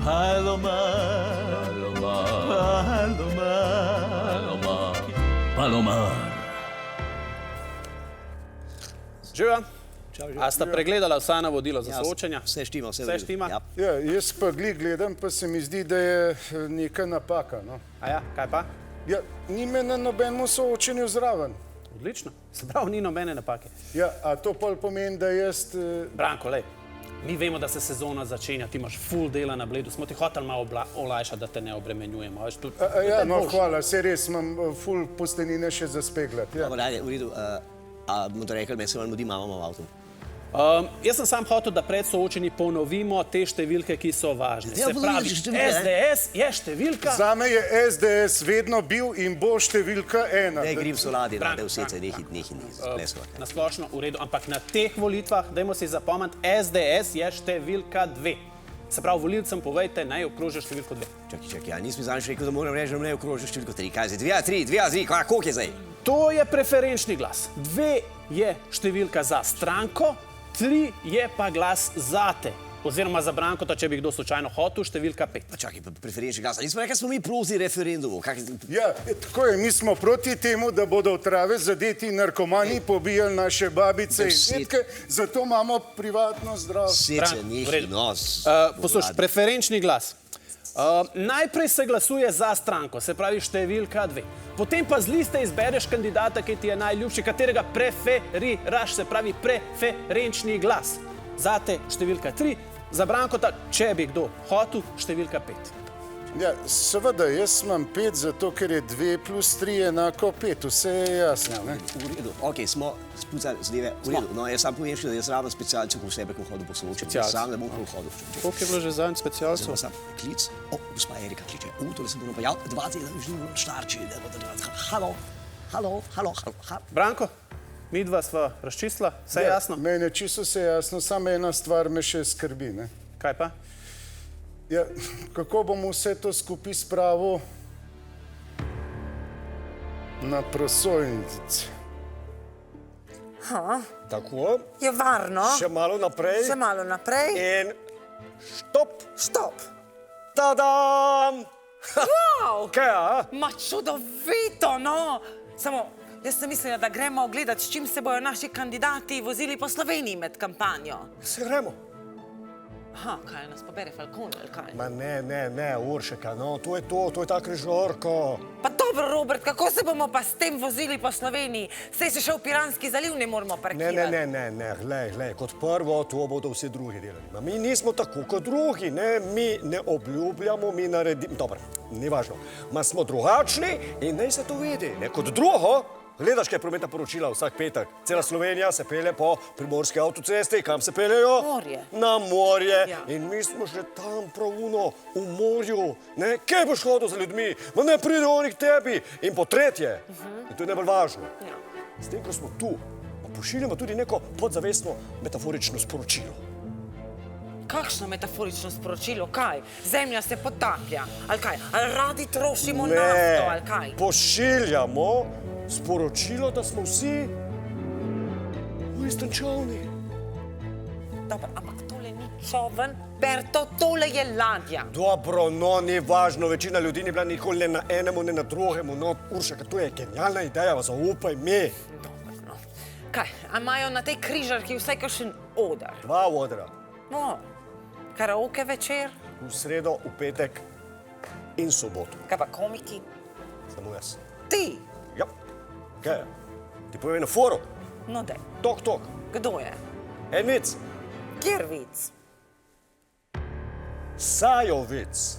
Palomar, Palomar, Palomar, Palomar. Živijo? A sta pregledala vsa navodila za soočenja? Vse štima, vse Vse štima? Ja. Ja, jaz pa gledam, pa se mi zdi, da je neka napaka. No. A ja, kaj pa? Ja, ni me na nobenemu soočenju zraven. Odlično. Se pravi, ni nobene napake. Ja, a to pol pomeni, da jaz... Branko, lej, mi vemo, da se sezona začenja, ti imaš full dela na Bledu, smo ti hoteli malo olajšati, da te ne obremenjujemo. Ja, no, hvala, se res imam full postenine še za speglati. Ja. Dobro, ajde, v redu. A bomo to rekli, me se vam mudi mama v avtu. Jaz sem sam hotel, da pred soočenji ponovimo te številke, ki so važne. Ja, Se pravi, SDS je številka... Zame je SDS vedno bil in bo številka 1. Ne, grem soladi, da Branko, vse nehi pleskovat. Na splošno v redu, ampak na teh volitvah, dajmo si zapomniti, SDS je številka 2. Se pravi, volilcem povejte, naj okrožijo številko 2. Čakaj, ja nisem zadnjič rekel, da moram reči, da ne okrožiš številko 3. Kaj je 2, 3, koliko je zdaj? To je preferenčni glas. 2 je številka za stranko, 3 je pa glas zate. Oziroma za Brankota, če bi kdo slučajno hotel, številka 5. Pa čakaj, preferenčni glas. Nismo rekli, smo mi proti referendumu. Ja, tako je, mi smo proti temu, da bodo v trave zadeti narkomani, pobijali naše babice in detke, zato imamo privatno zdravstvo. Seče, nehi, nos. Poslušaj, preferenčni glas. Najprej se glasuje za stranko, se pravi številka 2. Potem pa z liste izbereš kandidata, ki ti je najljubši, katerega preferiraš, se pravi preferenčni glas. Zate številka 3, za Brankota, če bi kdo hotel, številka 5. Ja, seveda, jaz imam 5, zato ker je 2 plus 3 enako 5, vse je jasno, ne? V redu, ok, smo spucali z leve, v redu. No, jaz sam povem še, da jaz rabim specialcev po sebe, ko hodim po soočenju. Jaz sam ne bom prav hodil. Koliko je bilo že zanj specialcev? Sam klic, gospa Erika kliče, tole sem bilo pojavil, 2 tedna už nimam štarči, halo. Branko, midva sva razčistila, vse jasno? Mene čisto vse jasno, samo ena stvar me še skrbi, ne? Kaj pa? Ja, kako bom vse to skupaj spravil na prosojnici? Tako. Je varno. Še malo naprej. Še malo naprej. In štop. Stop. Tadam! Wow! Kaj, a? Ma čudovito, no! Samo, jaz sem mislila, da gremo gledati, s čim se bojo naši kandidati vozili po Sloveniji med kampanjo. Se gremo. Aha, kaj nas pobere Falcon ali kaj? Ma ne, Uršeka, no, to je ta križorko. Pa dobro, Robert, kako se bomo pa s tem vozili po Sloveniji? Saj se še v Piranski zaliv ne moramo parkirati. Ne, glej, kot prvo, to bodo vsi drugi delali. Ma mi nismo tako kot drugi, ne, mi ne obljubljamo, mi naredimo, dobro, ni važno. Ma smo drugačni in naj se to vidi, ne, kot drugo. Gledaš, kaj je prometna poročila vsak petek. Cela Slovenija se pelje po primorski avtocesti. Kam se peljejo? Morje. Na morje. Ja. In mi smo že tam pravuno, v morju. Ne, kaj boš hodil za ljudmi? Ma ne pride oni k tebi. In po tretje, in to je najbolj važno, Ja. s tem, ko smo tu, pa pošiljamo tudi neko podzavestno metaforično sporočilo. Kakšno metaforično sporočilo, kaj? Zemlja se potaplja, ali kaj? Ali radi trošimo nafto, ali kaj? Pošiljamo sporočilo, da smo vsi v istem čolni. Dobro, ampak tole ni čoven, Berto, tole je ladja. Dobro, no, ni važno, večina ljudi ni bila nikoli ne na enemu, ne na drugemu. No, Uršaka, to je genialna ideja, zaupaj mi. Dobro, no. Kaj, a imajo na tej križarki vsaj kakšen oder? 2 odra. No, karaoke večer, V sredo, v petek in soboto. kaj pa komiki? Samo jaz. Ti? Ja. Kaj je? Ti povem na foru. No daj, Tok. kdo je? En vic. Kjer vic? Sajovic.